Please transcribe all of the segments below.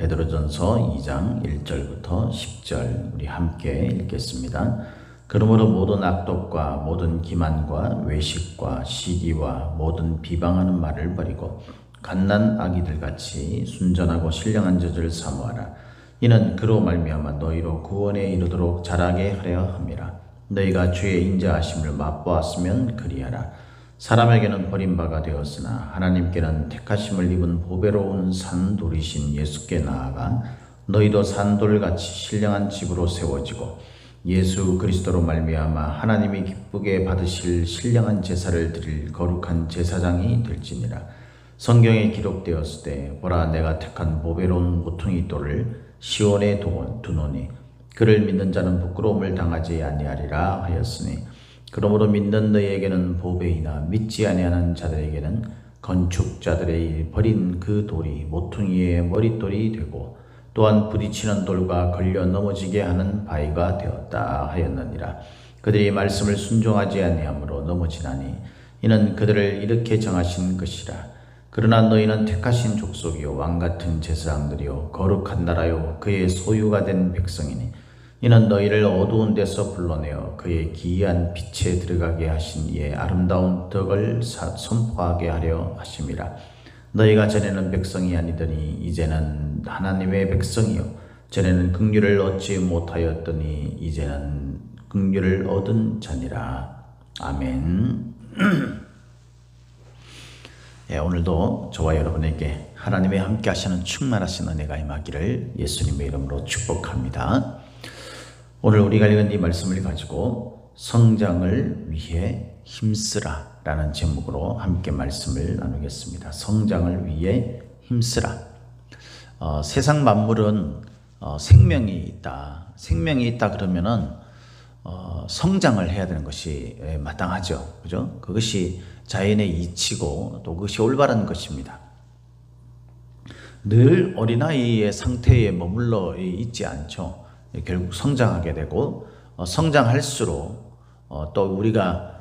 베드로전서 2장 1절부터 10절 우리 함께 읽겠습니다. 그러므로 모든 악독과 모든 기만과 외식과 시기와 모든 비방하는 말을 버리고 갓난 아기들같이 순전하고 신령한 젖을 사모하라. 이는 그로 말미암아 너희로 구원에 이르도록 자라게 하려 함이라. 너희가 주의 인자하심을 맛보았으면 그리하라. 사람에게는 버림바가 되었으나 하나님께는 택하심을 입은 보배로운 산돌이신 예수께 나아가 너희도 산돌같이 신령한 집으로 세워지고 예수 그리스도로 말미암아 하나님이 기쁘게 받으실 신령한 제사를 드릴 거룩한 제사장이 될지니라. 성경에 기록되었으되 보라 내가 택한 보배로운 모퉁이 돌을 시온에 두노니 그를 믿는 자는 부끄러움을 당하지 아니하리라 하였으니 그러므로 믿는 너희에게는 보배이나 믿지 아니하는 자들에게는 건축자들의 버린 그 돌이 모퉁이의 머릿돌이 되고 또한 부딪히는 돌과 걸려 넘어지게 하는 바위가 되었다 하였느니라. 그들이 말씀을 순종하지 아니하므로 넘어지나니 이는 그들을 이렇게 정하신 것이라. 그러나 너희는 택하신 족속이요 왕같은 제사장들이요 거룩한 나라요 그의 소유가 된 백성이니 이는 너희를 어두운 데서 불러내어 그의 기이한 빛에 들어가게 하신 이의 아름다운 덕을 선포하게 하려 하심이라. 너희가 전에는 백성이 아니더니 이제는 하나님의 백성이요 전에는 긍휼을 얻지 못하였더니 이제는 긍휼을 얻은 자니라. 아멘. 예, 오늘도 저와 여러분에게 하나님의 함께 하시는 충만하신 은혜가 임하기를 예수님의 이름으로 축복합니다. 오늘 우리가 읽은 이 말씀을 가지고 성장을 위해 힘쓰라 라는 제목으로 함께 말씀을 나누겠습니다. 성장을 위해 힘쓰라. 세상 만물은 생명이 있다. 생명이 있다 그러면은 성장을 해야 되는 것이 마땅하죠. 그죠? 그것이 자연의 이치고 또 그것이 올바른 것입니다. 늘 어린아이의 상태에 머물러 있지 않죠. 결국 성장하게 되고 성장할수록 또 우리가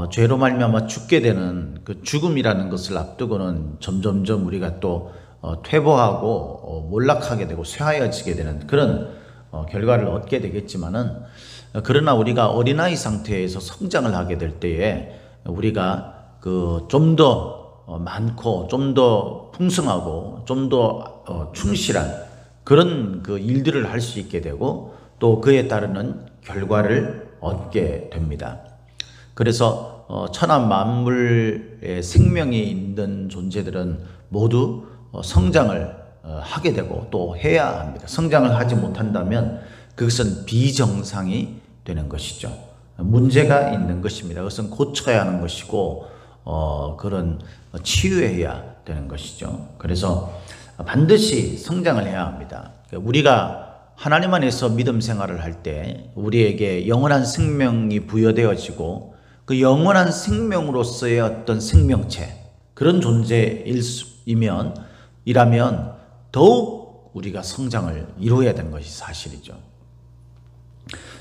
죄로 말미암아 죽게 되는 그 죽음이라는 것을 앞두고는 점점점 우리가 또 퇴보하고 몰락하게 되고 쇠하여지게 되는 그런 결과를 얻게 되겠지만은 그러나 우리가 어린아이 상태에서 성장을 하게 될 때에 우리가 그 좀 더 많고 좀 더 풍성하고 좀 더 충실한 그런 그 일들을 할 수 있게 되고 또 그에 따르는 결과를 얻게 됩니다. 그래서 천하 만물의 생명이 있는 존재들은 모두 성장을 하게 되고 또 해야 합니다. 성장을 하지 못한다면 그것은 비정상이 되는 것이죠. 문제가 있는 것입니다. 그것은 고쳐야 하는 것이고 그런 치유해야 되는 것이죠. 그래서 반드시 성장을 해야 합니다. 우리가 하나님 안에서 믿음 생활을 할 때 우리에게 영원한 생명이 부여되어지고 그 영원한 생명으로서의 어떤 생명체 그런 존재이라면 더욱 우리가 성장을 이루어야 되는 것이 사실이죠.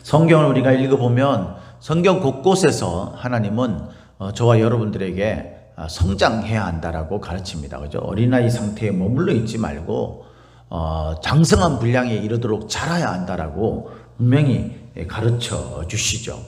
성경을 우리가 읽어보면 성경 곳곳에서 하나님은 저와 여러분들에게 성장해야 한다라고 가르칩니다. 그죠? 어린아이 상태에 머물러 있지 말고 장성한 분량에 이르도록 자라야 한다라고 분명히 가르쳐 주시죠.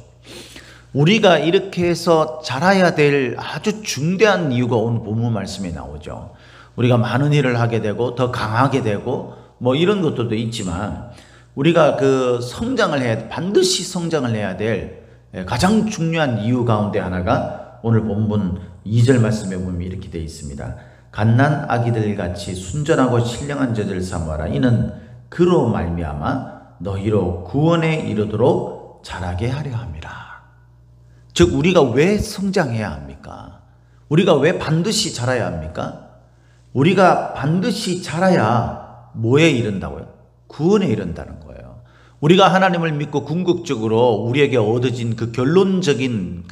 우리가 이렇게 해서 자라야 될 아주 중대한 이유가 오늘 본문 말씀에 나오죠. 우리가 많은 일을 하게 되고 더 강하게 되고 뭐 이런 것들도 있지만 우리가 그 성장을 해야 반드시 성장을 해야 될 가장 중요한 이유 가운데 하나가 오늘 본문 2절 말씀에 보면 이렇게 되어 있습니다. 갓난 아기들같이 순전하고 신령한 젖을 사모하라. 이는 그로 말미암아 너희로 구원에 이르도록 자라게 하려 함이라. 즉 우리가 왜 성장해야 합니까? 우리가 왜 반드시 자라야 합니까? 우리가 반드시 자라야 뭐에 이른다고요? 구원에 이른다는 거예요. 우리가 하나님을 믿고 궁극적으로 우리에게 얻어진 그 결론적인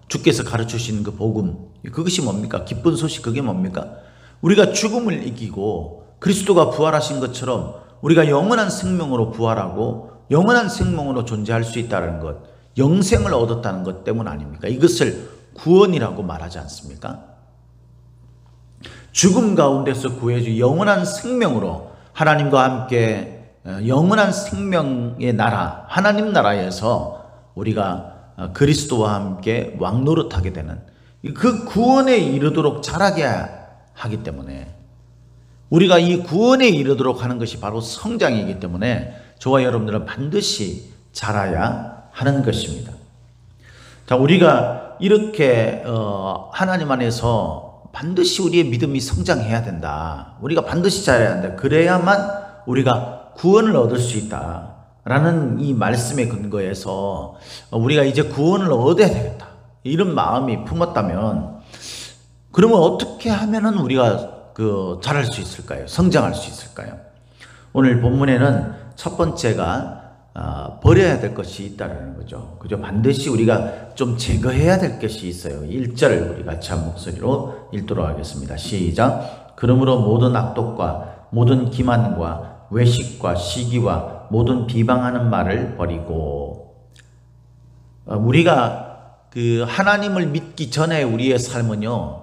주께서 가르치신 그 복음, 그것이 뭡니까? 기쁜 소식, 그게 뭡니까? 우리가 죽음을 이기고 그리스도가 부활하신 것처럼 우리가 영원한 생명으로 부활하고 영원한 생명으로 존재할 수 있다는 것, 영생을 얻었다는 것 때문 아닙니까? 이것을 구원이라고 말하지 않습니까? 죽음 가운데서 구해주 영원한 생명으로 하나님과 함께 영원한 생명의 나라, 하나님 나라에서 우리가 그리스도와 함께 왕노릇하게 되는 그 구원에 이르도록 자라게 하기 때문에, 우리가 이 구원에 이르도록 하는 것이 바로 성장이기 때문에 저와 여러분들은 반드시 자라야 하는 것입니다. 자, 우리가 이렇게 하나님 안에서 반드시 우리의 믿음이 성장해야 된다. 우리가 반드시 자라야 한다. 그래야만 우리가 구원을 얻을 수 있다. 라는 이 말씀의 근거에서 우리가 이제 구원을 얻어야 되겠다. 이런 마음이 품었다면, 그러면 어떻게 하면은 우리가 자랄 수 있을까요? 성장할 수 있을까요? 오늘 본문에는 첫 번째가 버려야 될 것이 있다는 거죠. 그죠? 반드시 우리가 좀 제거해야 될 것이 있어요. 1절 우리 같이 한 목소리로 읽도록 하겠습니다. 시작. 그러므로 모든 악독과 모든 기만과 외식과 시기와 모든 비방하는 말을 버리고, 우리가 하나님을 믿기 전에 우리의 삶은요,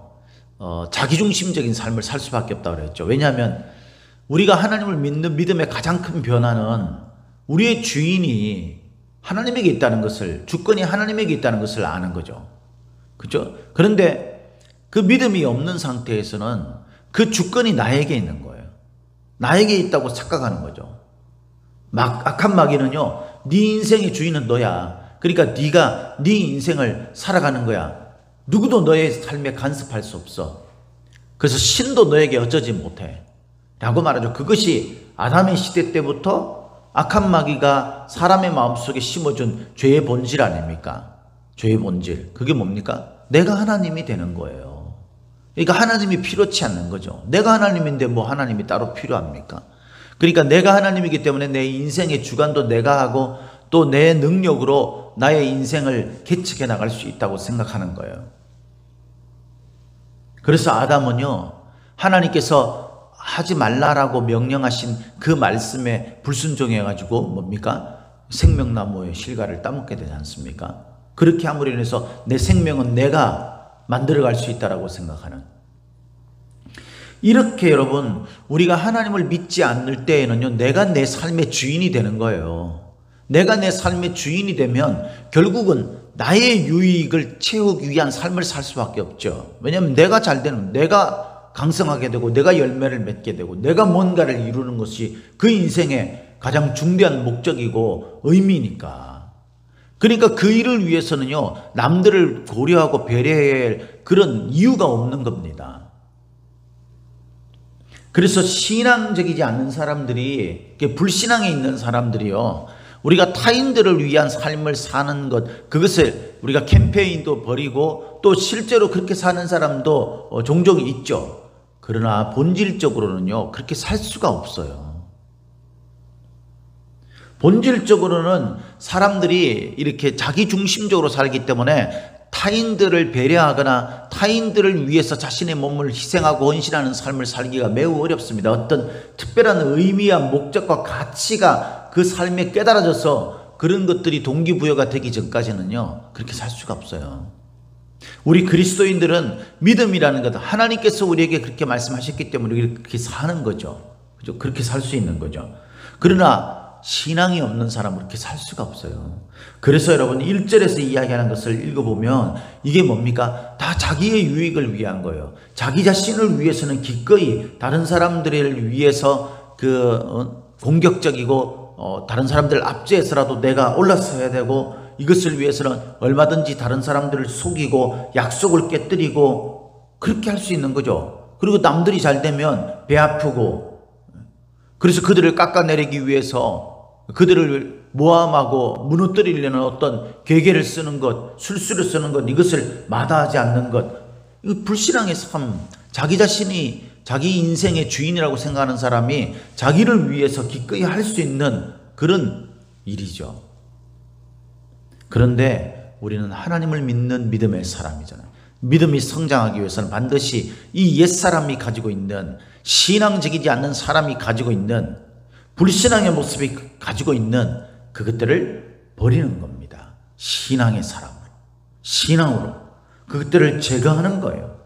자기중심적인 삶을 살 수밖에 없다고 그랬죠. 왜냐하면 우리가 하나님을 믿는 믿음의 가장 큰 변화는 우리의 주인이 하나님에게 있다는 것을, 주권이 하나님에게 있다는 것을 아는 거죠. 그렇죠? 그런데 그 믿음이 없는 상태에서는 그 주권이 나에게 있는 거예요. 나에게 있다고 착각하는 거죠. 악한 마귀는요, 네 인생의 주인은 너야. 그러니까 네가 네 인생을 살아가는 거야. 누구도 너의 삶에 간섭할 수 없어. 그래서 신도 너에게 어쩌지 못해 라고 말하죠. 그것이 아담의 시대 때부터 악한 마귀가 사람의 마음속에 심어준 죄의 본질 아닙니까? 죄의 본질. 그게 뭡니까? 내가 하나님이 되는 거예요. 그러니까 하나님이 필요치 않는 거죠. 내가 하나님인데 뭐 하나님이 따로 필요합니까? 그러니까 내가 하나님이기 때문에 내 인생의 주관도 내가 하고 또 내 능력으로 나의 인생을 개척해 나갈 수 있다고 생각하는 거예요. 그래서 아담은요, 하나님께서 하지 말라라고 명령하신 그 말씀에 불순종해가지고 뭡니까? 생명나무의 실과를 따먹게 되지 않습니까? 그렇게 함으로 인해서 내 생명은 내가 만들어갈 수 있다라고 생각하는, 이렇게 여러분, 우리가 하나님을 믿지 않을 때에는요, 내가 내 삶의 주인이 되는 거예요. 내가 내 삶의 주인이 되면 결국은 나의 유익을 채우기 위한 삶을 살 수밖에 없죠. 왜냐하면 내가 잘 되는, 내가 강성하게 되고 내가 열매를 맺게 되고 내가 뭔가를 이루는 것이 그 인생의 가장 중대한 목적이고 의미니까. 그러니까 그 일을 위해서는요, 남들을 고려하고 배려해야 할 그런 이유가 없는 겁니다. 그래서 신앙적이지 않는 사람들이, 불신앙에 있는 사람들이요, 우리가 타인들을 위한 삶을 사는 것, 그것을 우리가 캠페인도 벌이고 또 실제로 그렇게 사는 사람도 종종 있죠. 그러나 본질적으로는요, 그렇게 살 수가 없어요. 본질적으로는 사람들이 이렇게 자기중심적으로 살기 때문에 타인들을 배려하거나 타인들을 위해서 자신의 몸을 희생하고 헌신하는 삶을 살기가 매우 어렵습니다. 어떤 특별한 의미와 목적과 가치가 그 삶에 깨달아져서 그런 것들이 동기부여가 되기 전까지는요, 그렇게 살 수가 없어요. 우리 그리스도인들은 믿음이라는 것, 하나님께서 우리에게 그렇게 말씀하셨기 때문에 그렇게 사는 거죠. 그죠? 그렇게 살 수 있는 거죠. 그러나 신앙이 없는 사람은 그렇게 살 수가 없어요. 그래서 여러분 1절에서 이야기하는 것을 읽어보면 이게 뭡니까? 다 자기의 유익을 위한 거예요. 자기 자신을 위해서는 기꺼이 다른 사람들을 위해서 공격적이고 다른 사람들 압제해서라도 내가 올라서야 되고, 이것을 위해서는 얼마든지 다른 사람들을 속이고 약속을 깨뜨리고 그렇게 할 수 있는 거죠. 그리고 남들이 잘 되면 배 아프고, 그래서 그들을 깎아내리기 위해서 그들을 모함하고 무너뜨리려는 어떤 계계를 쓰는 것, 술수를 쓰는 것, 이것을 마다하지 않는 것, 이거 불신앙의 삶. 자기 자신이 자기 인생의 주인이라고 생각하는 사람이 자기를 위해서 기꺼이 할 수 있는 그런 일이죠. 그런데 우리는 하나님을 믿는 믿음의 사람이잖아요. 믿음이 성장하기 위해서는 반드시 이 옛사람이 가지고 있는, 신앙적이지 않는 사람이 가지고 있는, 불신앙의 모습이 가지고 있는 그것들을 버리는 겁니다. 신앙의 사람으로, 신앙으로 그것들을 제거하는 거예요.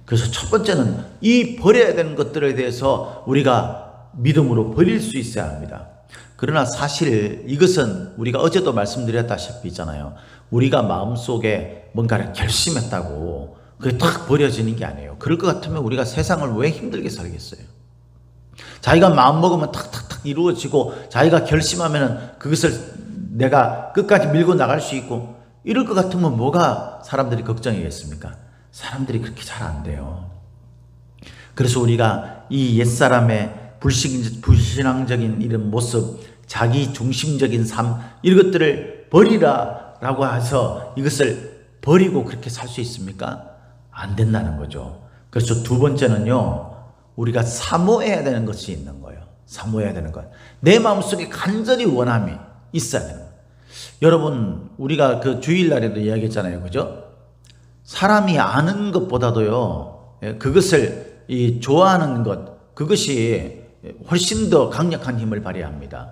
그래서 첫 번째는 이 버려야 되는 것들에 대해서 우리가 믿음으로 버릴 수 있어야 합니다. 그러나 사실 이것은 우리가 어제도 말씀드렸다시피 있잖아요. 우리가 마음속에 뭔가를 결심했다고 그게 탁 버려지는 게 아니에요. 그럴 것 같으면 우리가 세상을 왜 힘들게 살겠어요? 자기가 마음먹으면 탁탁탁 이루어지고 자기가 결심하면 그것을 내가 끝까지 밀고 나갈 수 있고 이럴 것 같으면 뭐가 사람들이 걱정이겠습니까? 사람들이 그렇게 잘 안 돼요. 그래서 우리가 이 옛사람의 불신앙적인 이런 모습, 자기 중심적인 삶 이런 것들을 버리라라고 해서 이것을 버리고 그렇게 살 수 있습니까? 안 된다는 거죠. 그래서 두 번째는요, 우리가 사모해야 되는 것이 있는 거예요. 사모해야 되는 것. 내 마음속에 간절히 원함이 있어야 되는 거예요. 여러분, 우리가 그 주일날에도 이야기했잖아요. 그죠? 사람이 아는 것보다도요, 그것을 좋아하는 것, 그것이 훨씬 더 강력한 힘을 발휘합니다.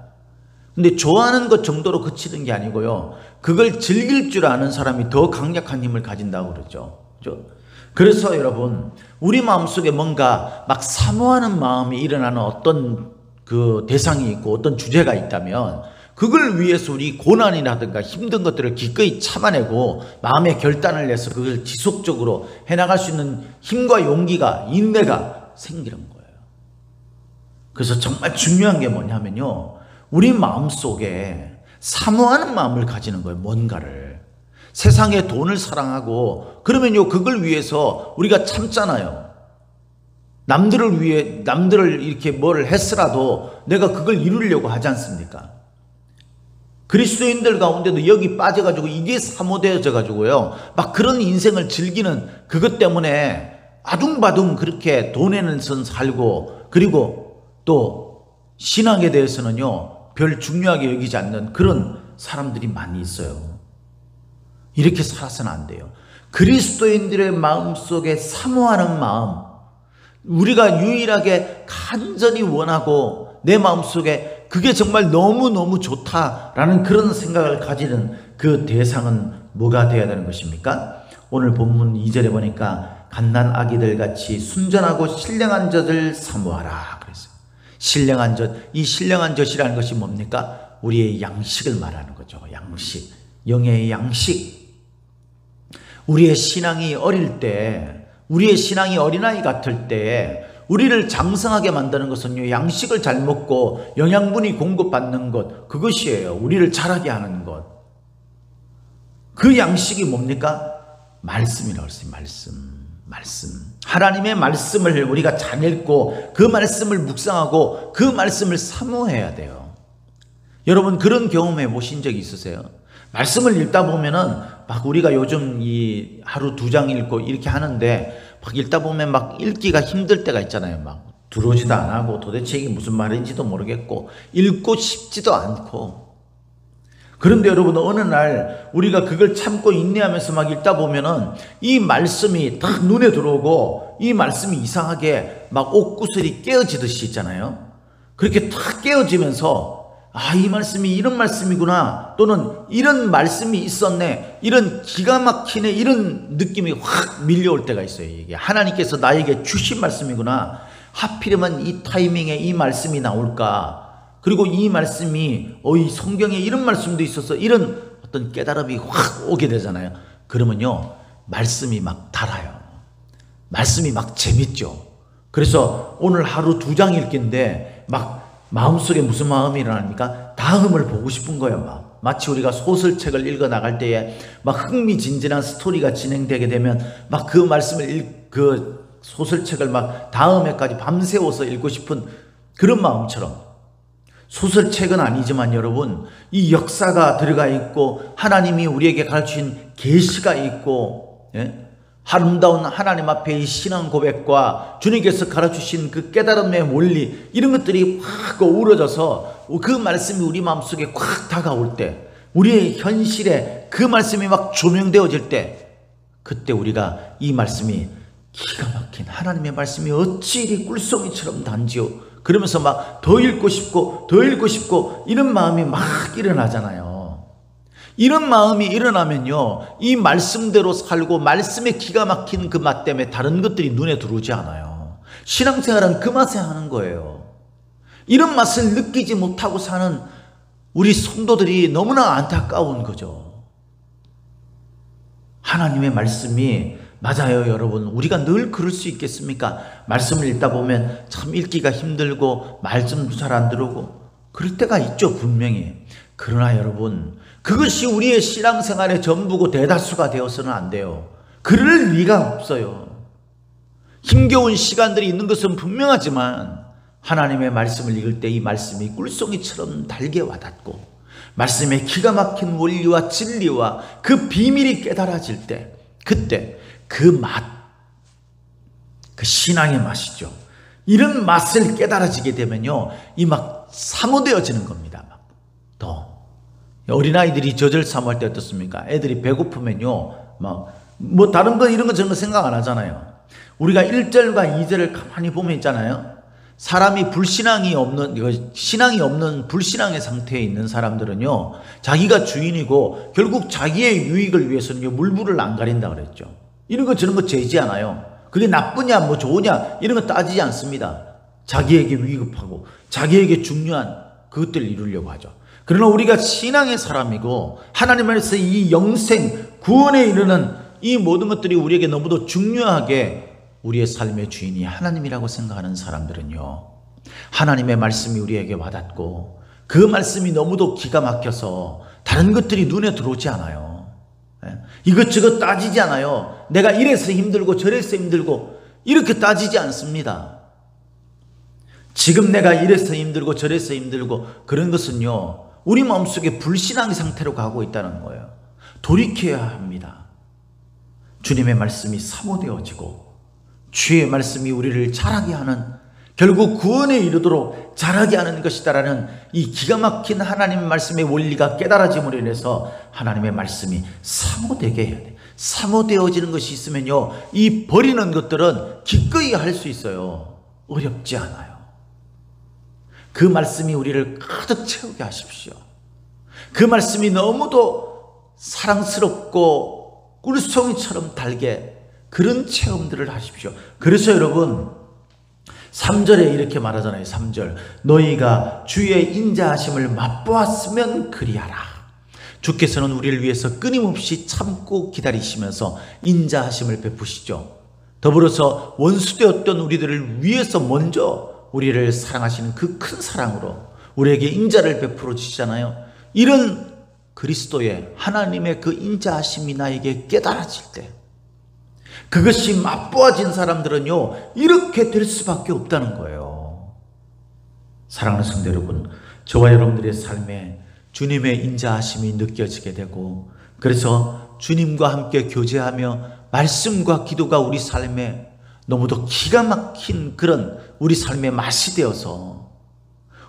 근데 좋아하는 것 정도로 그치는 게 아니고요, 그걸 즐길 줄 아는 사람이 더 강력한 힘을 가진다고 그러죠. 그죠? 그래서 여러분, 우리 마음속에 뭔가 막 사모하는 마음이 일어나는 어떤 그 대상이 있고 어떤 주제가 있다면 그걸 위해서 우리 고난이라든가 힘든 것들을 기꺼이 참아내고 마음의 결단을 내서 그걸 지속적으로 해나갈 수 있는 힘과 용기가, 인내가 생기는 거예요. 그래서 정말 중요한 게 뭐냐면요, 우리 마음속에 사모하는 마음을 가지는 거예요. 뭔가를. 세상에 돈을 사랑하고 그러면요, 그걸 위해서 우리가 참잖아요. 남들을 위해, 남들을 이렇게 뭘 했으라도 내가 그걸 이루려고 하지 않습니까? 그리스도인들 가운데도 여기 빠져가지고 이게 사모되어져 가지고요, 막 그런 인생을 즐기는 그것 때문에 아둥바둥 그렇게 돈에는 선 살고, 그리고 또 신앙에 대해서는요 별 중요하게 여기지 않는 그런 사람들이 많이 있어요. 이렇게 살아서는 안 돼요. 그리스도인들의 마음속에 사모하는 마음, 우리가 유일하게 간절히 원하고 내 마음속에 그게 정말 너무너무 좋다라는 그런 생각을 가지는 그 대상은 뭐가 되어야 되는 것입니까? 오늘 본문 2절에 보니까 갓난 아기들 같이 순전하고 신령한 젖을 사모하라 그랬어요. 신령한 젖, 이 신령한 젖이라는 것이 뭡니까? 우리의 양식을 말하는 거죠. 양식, 영의 양식. 우리의 신앙이 어릴 때, 우리의 신앙이 어린아이 같을 때 우리를 장성하게 만드는 것은요, 양식을 잘 먹고 영양분이 공급받는 것, 그것이에요. 우리를 자라게 하는 것. 그 양식이 뭡니까? 말씀이라고 했어요. 말씀. 하나님의 말씀을 우리가 잘 읽고 그 말씀을 묵상하고 그 말씀을 사모해야 돼요. 여러분, 그런 경험해 보신 적이 있으세요? 말씀을 읽다 보면은 막 우리가 요즘 이 하루 2장 읽고 이렇게 하는데 막 읽다 보면 막 읽기가 힘들 때가 있잖아요. 막 들어오지도 안 하고 도대체 이게 무슨 말인지도 모르겠고 읽고 싶지도 않고. 그런데 여러분, 어느 날 우리가 그걸 참고 인내하면서 막 읽다 보면은 이 말씀이 딱 눈에 들어오고 이 말씀이 이상하게 막 옥구슬이 깨어지듯이 있잖아요. 그렇게 탁 깨어지면서 아, 이 말씀이 이런 말씀이구나, 또는 이런 말씀이 있었네, 이런 기가 막히네, 이런 느낌이 확 밀려올 때가 있어요. 이게 하나님께서 나에게 주신 말씀이구나, 하필이면 이 타이밍에 이 말씀이 나올까, 그리고 이 말씀이 이 성경에 이런 말씀도 있어서 이런 어떤 깨달음이 확 오게 되잖아요. 그러면요, 말씀이 막 달아요. 말씀이 막 재밌죠. 그래서 오늘 하루 2장 읽기인데 막 마음속에 무슨 마음이 일어납니까? 다음을 보고 싶은 거예요. 마치 우리가 소설책을 읽어 나갈 때에 막 흥미진진한 스토리가 진행되게 되면 막 그 말씀을 그 소설책을 막 다음 회까지 밤새워서 읽고 싶은 그런 마음처럼, 소설책은 아니지만 여러분, 이 역사가 들어가 있고 하나님이 우리에게 가르친 계시가 있고, 아름다운 하나님 앞에 이 신앙 고백과 주님께서 가르치신 그 깨달음의 원리, 이런 것들이 확 어우러져서 그 말씀이 우리 마음속에 확 다가올 때, 우리의 현실에 그 말씀이 막 조명되어질 때, 그때 우리가 이 말씀이 기가 막힌 하나님의 말씀이 어찌 이리 꿀송이처럼 단지요, 그러면서 막 더 읽고 싶고 더 읽고 싶고 이런 마음이 막 일어나잖아요. 이런 마음이 일어나면요, 이 말씀대로 살고 말씀에 기가 막힌 그 맛 때문에 다른 것들이 눈에 들어오지 않아요. 신앙생활은 그 맛에 하는 거예요. 이런 맛을 느끼지 못하고 사는 우리 성도들이 너무나 안타까운 거죠. 하나님의 말씀이 맞아요, 여러분. 우리가 늘 그럴 수 있겠습니까? 말씀을 읽다 보면 참 읽기가 힘들고 말씀도 잘 안 들어오고 그럴 때가 있죠, 분명히. 그러나 여러분, 그것이 우리의 신앙생활의 전부고 대다수가 되어서는 안 돼요. 그럴 리가 없어요. 힘겨운 시간들이 있는 것은 분명하지만 하나님의 말씀을 읽을 때 이 말씀이 꿀송이처럼 달게 와닿고 말씀의 기가 막힌 원리와 진리와 그 비밀이 깨달아질 때, 그때 그 맛, 그 신앙의 맛이죠. 이런 맛을 깨달아지게 되면요, 이 막 사모되어지는 겁니다. 더 어린아이들이 젖을 사모할 때 어떻습니까? 애들이 배고프면요, 뭐 다른 거 이런 거 저런 거 생각 안 하잖아요. 우리가 1절과 2절을 가만히 보면 있잖아요. 사람이 불신앙이 없는, 신앙이 없는 불신앙의 상태에 있는 사람들은요, 자기가 주인이고 결국 자기의 유익을 위해서는 물불을 안 가린다 그랬죠. 이런 거 저런 거 재지 않아요. 그게 나쁘냐 뭐 좋으냐 이런 거 따지지 않습니다. 자기에게 위급하고 자기에게 중요한 그것들을 이루려고 하죠. 그러나 우리가 신앙의 사람이고 하나님 안에서 이 영생 구원에 이르는 이 모든 것들이 우리에게 너무도 중요하게 우리의 삶의 주인이 하나님이라고 생각하는 사람들은요, 하나님의 말씀이 우리에게 와닿고 그 말씀이 너무도 기가 막혀서 다른 것들이 눈에 들어오지 않아요. 이것저것 따지지 않아요. 내가 이래서 힘들고 저래서 힘들고 이렇게 따지지 않습니다. 지금 내가 이래서 힘들고 저래서 힘들고 그런 것은요, 우리 마음속에 불신앙의 상태로 가고 있다는 거예요. 돌이켜야 합니다. 주님의 말씀이 사모되어지고 주의 말씀이 우리를 자라게 하는, 결국 구원에 이르도록 자라게 하는 것이다라는 이 기가 막힌 하나님의 말씀의 원리가 깨달아짐으로 인해서 하나님의 말씀이 사모되게 해야 돼. 사모되어지는 것이 있으면요, 이 버리는 것들은 기꺼이 할 수 있어요. 어렵지 않아요. 그 말씀이 우리를 가득 채우게 하십시오. 그 말씀이 너무도 사랑스럽고 꿀송이처럼 달게 그런 체험들을 하십시오. 그래서 여러분 3절에 이렇게 말하잖아요. 3절, 너희가 주의 인자하심을 맛보았으면 그리하라. 주께서는 우리를 위해서 끊임없이 참고 기다리시면서 인자하심을 베푸시죠. 더불어서 원수되었던 우리들을 위해서 먼저 우리를 사랑하시는 그 큰 사랑으로 우리에게 인자를 베풀어 주시잖아요. 이런 그리스도의 하나님의 그 인자하심이 나에게 깨달아질 때, 그것이 맛보아진 사람들은요, 이렇게 될 수밖에 없다는 거예요. 사랑하는 성도 여러분, 저와 여러분들의 삶에 주님의 인자하심이 느껴지게 되고, 그래서 주님과 함께 교제하며 말씀과 기도가 우리 삶에 너무도 기가 막힌 그런 우리 삶의 맛이 되어서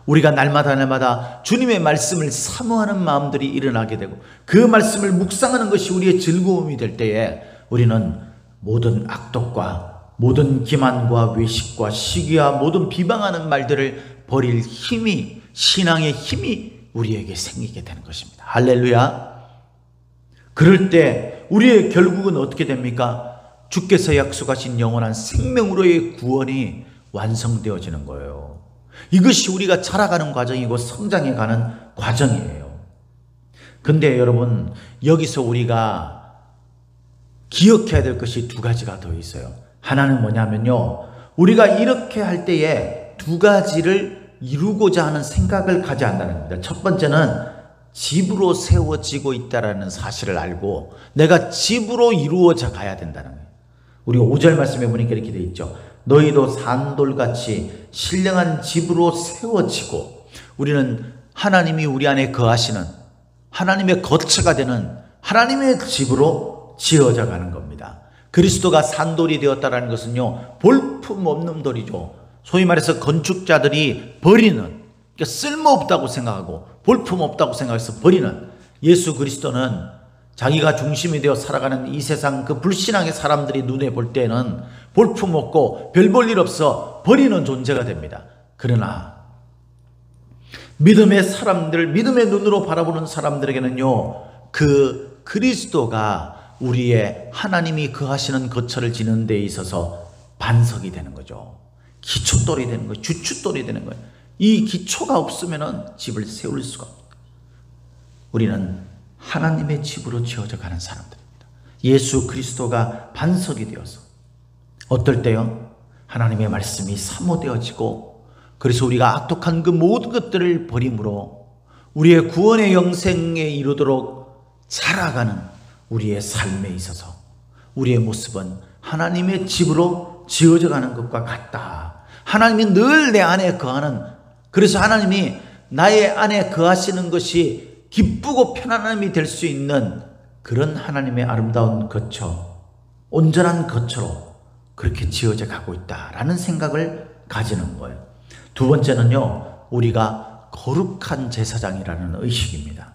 우리가 날마다 주님의 말씀을 사모하는 마음들이 일어나게 되고 그 말씀을 묵상하는 것이 우리의 즐거움이 될 때에 우리는 모든 악독과 모든 기만과 외식과 시기와 모든 비방하는 말들을 버릴 힘이, 신앙의 힘이 우리에게 생기게 되는 것입니다. 할렐루야. 그럴 때 우리의 결국은 어떻게 됩니까? 주께서 약속하신 영원한 생명으로의 구원이 완성되어지는 거예요. 이것이 우리가 자라가는 과정이고 성장해가는 과정이에요. 근데 여러분, 여기서 우리가 기억해야 될 것이 두 가지가 더 있어요. 하나는 뭐냐면요, 우리가 이렇게 할 때에 두 가지를 이루고자 하는 생각을 가져야 한다는 겁니다. 첫 번째는 집으로 세워지고 있다는 사실을 알고 내가 집으로 이루어져 가야 된다는 거예요. 우리 5절 말씀에 보니까 이렇게 되어 있죠. 너희도 산돌같이 신령한 집으로 세워지고, 우리는 하나님이 우리 안에 거하시는 하나님의 거처가 되는 하나님의 집으로 지어져 가는 겁니다. 그리스도가 산돌이 되었다는 것은요, 볼품없는 돌이죠. 소위 말해서 건축자들이 버리는, 그러니까 쓸모없다고 생각하고 볼품없다고 생각해서 버리는, 예수 그리스도는 자기가 중심이 되어 살아가는 이 세상 그 불신앙의 사람들이 눈에 볼 때는 볼품없고 별 볼 일 없어 버리는 존재가 됩니다. 그러나 믿음의 사람들, 믿음의 눈으로 바라보는 사람들에게는요, 그 그리스도가 우리의 하나님이 거하시는 거처를 지는 데 있어서 반석이 되는 거죠. 기초돌이 되는 거예요. 주춧돌이 되는 거예요. 이 기초가 없으면 집을 세울 수가 없습니다. 우리는 하나님의 집으로 지어져 가는 사람들입니다. 예수 그리스도가 반석이 되어서 어떨 때요? 하나님의 말씀이 사모되어지고, 그래서 우리가 악독한 그 모든 것들을 버림으로 우리의 구원의 영생에 이르도록 자라가는 우리의 삶에 있어서 우리의 모습은 하나님의 집으로 지어져 가는 것과 같다. 하나님이 늘 내 안에 거하는, 그래서 하나님이 나의 안에 거하시는 것이 기쁘고 편안함이 될 수 있는 그런 하나님의 아름다운 거처, 온전한 거처로 그렇게 지어져 가고 있다라는 생각을 가지는 거예요. 두 번째는요, 우리가 거룩한 제사장이라는 의식입니다.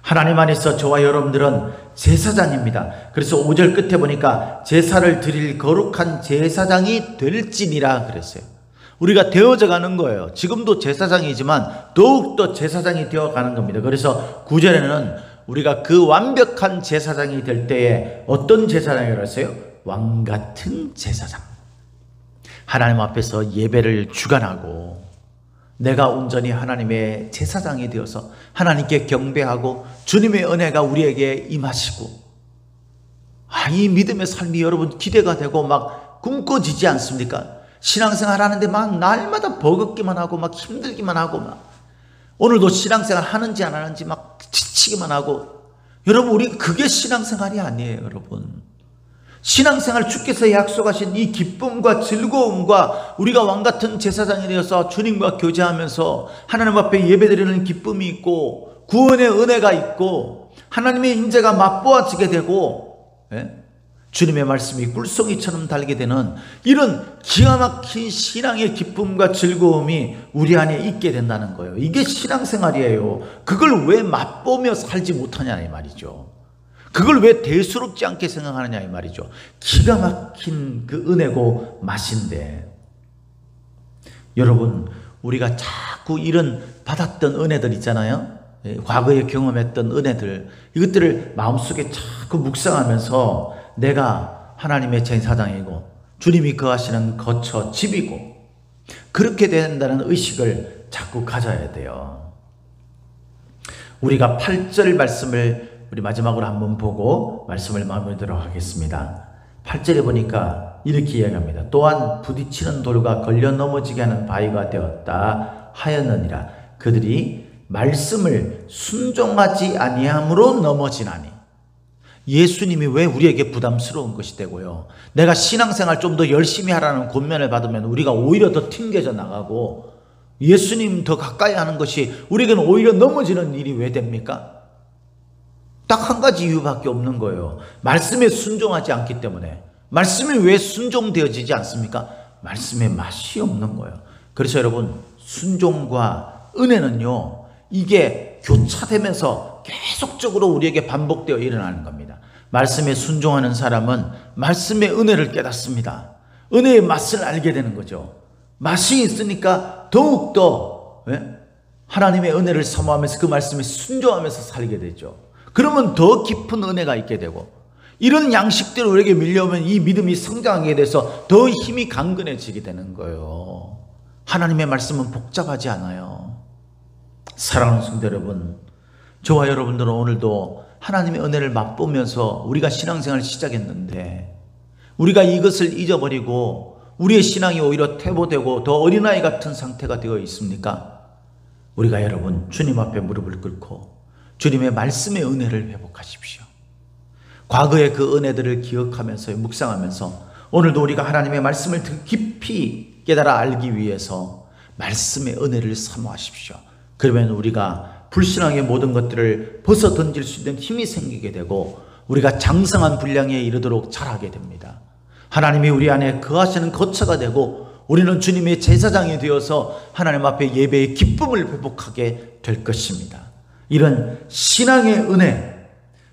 하나님 안에서 저와 여러분들은 제사장입니다. 그래서 5절 끝에 보니까 제사를 드릴 거룩한 제사장이 될지니라 그랬어요. 우리가 되어져 가는 거예요. 지금도 제사장이지만 더욱더 제사장이 되어 가는 겁니다. 그래서 9절에는 우리가 그 완벽한 제사장이 될 때에 어떤 제사장이라고 했어요? 왕 같은 제사장. 하나님 앞에서 예배를 주관하고 내가 온전히 하나님의 제사장이 되어서 하나님께 경배하고 주님의 은혜가 우리에게 임하시고, 이 믿음의 삶이 여러분 기대가 되고 막 꿈꿔지지 않습니까? 신앙생활 하는데 막 날마다 버겁기만 하고 막 힘들기만 하고 막 오늘도 신앙생활 하는지 안 하는지 막 지치기만 하고, 여러분 우리 그게 신앙생활이 아니에요. 여러분 신앙생활 주께서 약속하신 이 기쁨과 즐거움과 우리가 왕같은 제사장이 되어서 주님과 교제하면서 하나님 앞에 예배드리는 기쁨이 있고 구원의 은혜가 있고 하나님의 인재가 맛보아지게 되고 주님의 말씀이 꿀송이처럼 달게 되는 이런 기가 막힌 신앙의 기쁨과 즐거움이 우리 안에 있게 된다는 거예요. 이게 신앙생활이에요. 그걸 왜 맛보며 살지 못하냐 이 말이죠. 그걸 왜 대수롭지 않게 생각하느냐 이 말이죠. 기가 막힌 그 은혜고 맛인데, 여러분 우리가 자꾸 이런 받았던 은혜들 있잖아요. 과거에 경험했던 은혜들, 이것들을 마음속에 자꾸 묵상하면서 내가 하나님의 제사장이고 주님이 거하시는 거처 집이고 그렇게 된다는 의식을 자꾸 가져야 돼요. 우리가 8절 말씀을 우리 마지막으로 한번 보고 말씀을 마무리하도록 하겠습니다. 8절에 보니까 이렇게 이야기합니다. 또한 부딪히는 돌과 걸려 넘어지게 하는 바위가 되었다 하였느니라. 그들이 말씀을 순종하지 아니함으로 넘어지나니. 예수님이 왜 우리에게 부담스러운 것이 되고요, 내가 신앙생활 좀 더 열심히 하라는 권면을 받으면 우리가 오히려 더 튕겨져 나가고 예수님 더 가까이 하는 것이 우리에게는 오히려 넘어지는 일이 왜 됩니까? 딱 한 가지 이유밖에 없는 거예요. 말씀에 순종하지 않기 때문에. 말씀이 왜 순종되어지지 않습니까? 말씀의 맛이 없는 거예요. 그래서 여러분 순종과 은혜는요, 이게 교차되면서 계속적으로 우리에게 반복되어 일어나는 겁니다. 말씀에 순종하는 사람은 말씀의 은혜를 깨닫습니다. 은혜의 맛을 알게 되는 거죠. 맛이 있으니까 더욱더 하나님의 은혜를 사모하면서 그 말씀에 순종하면서 살게 되죠. 그러면 더 깊은 은혜가 있게 되고, 이런 양식대로 우리에게 밀려오면 이 믿음이 성장하게 돼서 더 힘이 강건해지게 되는 거예요. 하나님의 말씀은 복잡하지 않아요. 사랑하는 성도 여러분, 저와 여러분들은 오늘도 하나님의 은혜를 맛보면서 우리가 신앙생활을 시작했는데 우리가 이것을 잊어버리고 우리의 신앙이 오히려 퇴보되고 더 어린아이 같은 상태가 되어 있습니까? 우리가 여러분 주님 앞에 무릎을 꿇고 주님의 말씀의 은혜를 회복하십시오. 과거의 그 은혜들을 기억하면서 묵상하면서 오늘도 우리가 하나님의 말씀을 더 깊이 깨달아 알기 위해서 말씀의 은혜를 사모하십시오. 그러면 우리가 불신앙의 모든 것들을 벗어 던질 수 있는 힘이 생기게 되고 우리가 장성한 분량에 이르도록 자라게 됩니다. 하나님이 우리 안에 거하시는 거처가 되고 우리는 주님의 제사장이 되어서 하나님 앞에 예배의 기쁨을 회복하게 될 것입니다. 이런 신앙의 은혜,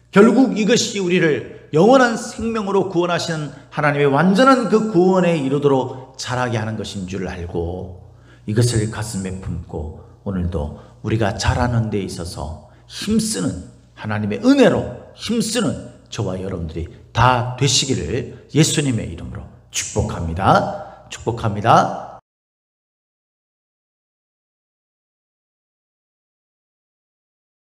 결국 이것이 우리를 영원한 생명으로 구원하시는 하나님의 완전한 그 구원에 이르도록 자라게 하는 것인 줄 알고 이것을 가슴에 품고 오늘도 우리가 자라는 데 있어서 힘쓰는 하나님의 은혜로 힘쓰는 저와 여러분들이 다 되시기를 예수님의 이름으로 축복합니다. 축복합니다.